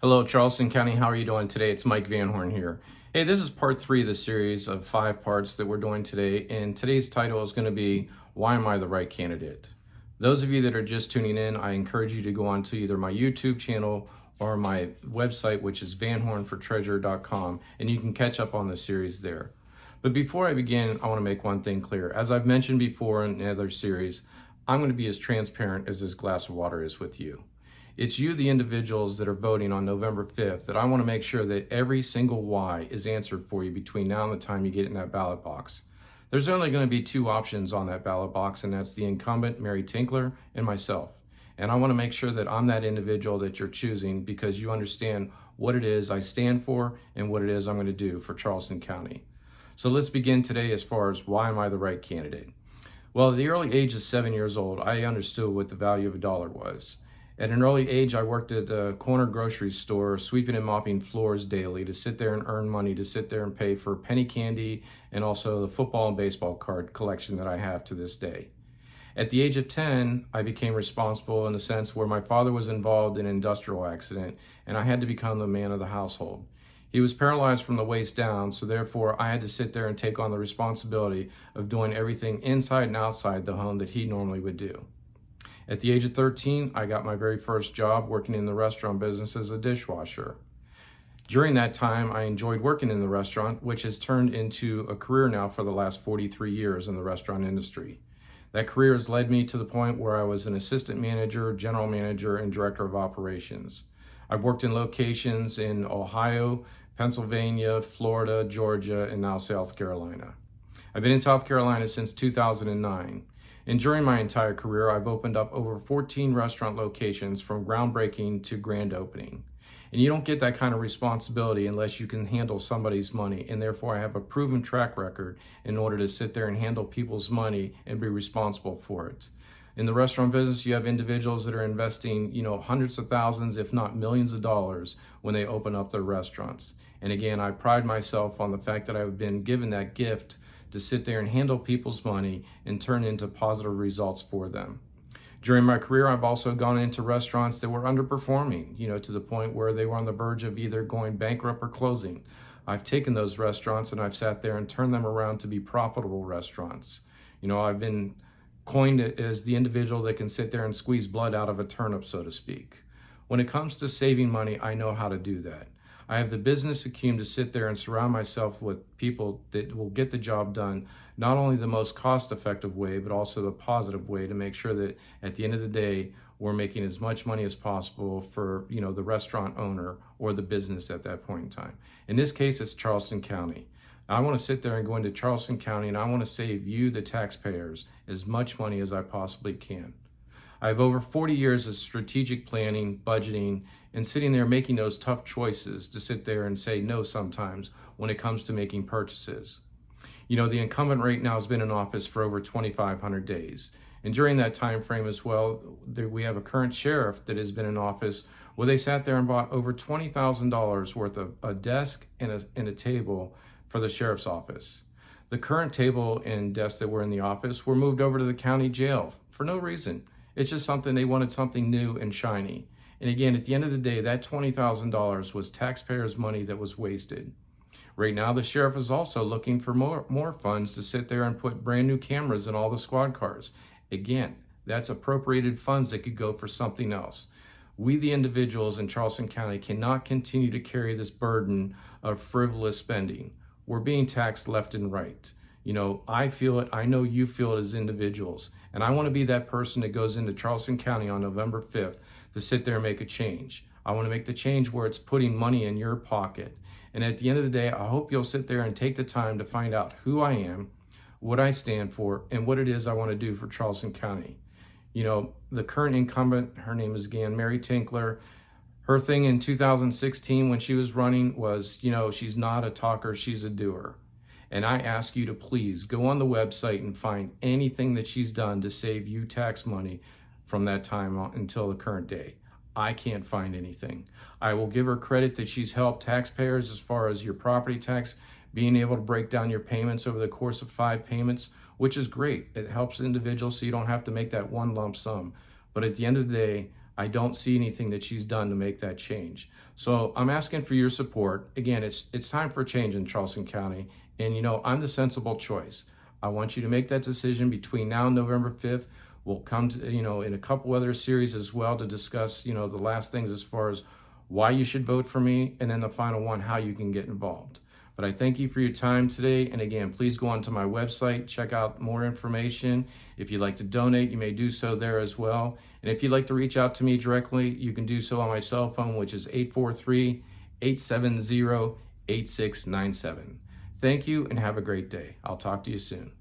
Hello, Charleston County. How are you doing today? It's Mike VanHorn here. Hey, this is part 3 of the series of 5 parts that we're doing today, and today's title is going to be, Why Am I the Right Candidate? Those of you that are just tuning in, I encourage you to go on to either my YouTube channel or my website, which is vanhornfortreasurer.com, and you can catch up on the series there. But before I begin, I want to make one thing clear. As I've mentioned before in the other series, I'm going to be as transparent as this glass of water is with you. It's you, the individuals that are voting on November 5th, that I want to make sure that every single why is answered for you between now and the time you get in that ballot box. There's only going to be 2 options on that ballot box, and that's the incumbent, Mary Tinkler, and myself. And I want to make sure that I'm that individual that you're choosing because you understand what it is I stand for and what it is I'm going to do for Charleston County. So let's begin today as far as why am I the right candidate? Well, at the early age of 7 years old, I understood what the value of a dollar was. At an early age, I worked at a corner grocery store, sweeping and mopping floors daily to sit there and earn money, to sit there and pay for penny candy and also the football and baseball card collection that I have to this day. At the age of 10, I became responsible in the sense where my father was involved in an industrial accident and I had to become the man of the household. He was paralyzed from the waist down, so therefore I had to sit there and take on the responsibility of doing everything inside and outside the home that he normally would do. At the age of 13, I got my very first job working in the restaurant business as a dishwasher. During that time, I enjoyed working in the restaurant, which has turned into a career now for the last 43 years in the restaurant industry. That career has led me to the point where I was an assistant manager, general manager, and director of operations. I've worked in locations in Ohio, Pennsylvania, Florida, Georgia, and now South Carolina. I've been in South Carolina since 2009. And during my entire career, I've opened up over 14 restaurant locations from groundbreaking to grand opening. And you don't get that kind of responsibility unless you can handle somebody's money. And therefore, I have a proven track record in order to sit there and handle people's money and be responsible for it. In the restaurant business, you have individuals that are investing, hundreds of thousands, if not millions of dollars when they open up their restaurants. And again, I pride myself on the fact that I've been given that gift to sit there and handle people's money and turn into positive results for them. During my career, I've also gone into restaurants that were underperforming, to the point where they were on the verge of either going bankrupt or closing. I've taken those restaurants and I've sat there and turned them around to be profitable restaurants. I've been coined as the individual that can sit there and squeeze blood out of a turnip, so to speak. When it comes to saving money, I know how to do that. I have the business acumen to sit there and surround myself with people that will get the job done, not only the most cost-effective way, but also the positive way to make sure that at the end of the day, we're making as much money as possible for, the restaurant owner or the business at that point in time. In this case, it's Charleston County. I want to sit there and go into Charleston County and I want to save you, the taxpayers, as much money as I possibly can. I have over 40 years of strategic planning, budgeting, and sitting there making those tough choices to sit there and say no sometimes when it comes to making purchases. The incumbent right now has been in office for over 2,500 days. And during that time frame as well, we have a current sheriff that has been in office where they sat there and bought over $20,000 worth of a desk and a table for the sheriff's office. The current table and desk that were in the office were moved over to the county jail for no reason. It's just something, they wanted something new and shiny. And again, at the end of the day, that $20,000 was taxpayers' money that was wasted. Right now, the sheriff is also looking for more funds to sit there and put brand new cameras in all the squad cars. Again, that's appropriated funds that could go for something else. We, the individuals in Charleston County, cannot continue to carry this burden of frivolous spending. We're being taxed left and right. I feel it, I know you feel it as individuals. And I want to be that person that goes into Charleston County on November 5th to sit there and make a change. I want to make the change where it's putting money in your pocket. And at the end of the day, I hope you'll sit there and take the time to find out who I am, what I stand for, and what it is I want to do for Charleston County. The current incumbent, her name is again Mary Tinkler. Her thing in 2016 when she was running was, she's not a talker, she's a doer. And I ask you to please go on the website and find anything that she's done to save you tax money from that time until the current day. I can't find anything. I will give her credit that she's helped taxpayers as far as your property tax, being able to break down your payments over the course of 5 payments, which is great. It helps individuals so you don't have to make that one lump sum. But at the end of the day, I don't see anything that she's done to make that change. So I'm asking for your support. Again, it's time for change in Charleston County. And I'm the sensible choice. I want you to make that decision between now and November 5th. We'll come to, in a couple other series as well to discuss, the last things as far as why you should vote for me, and then the final one, how you can get involved. But I thank you for your time today. And again, please go onto my website, check out more information. If you'd like to donate, you may do so there as well. And if you'd like to reach out to me directly, you can do so on my cell phone, which is 843-870-8697. Thank you and have a great day. I'll talk to you soon.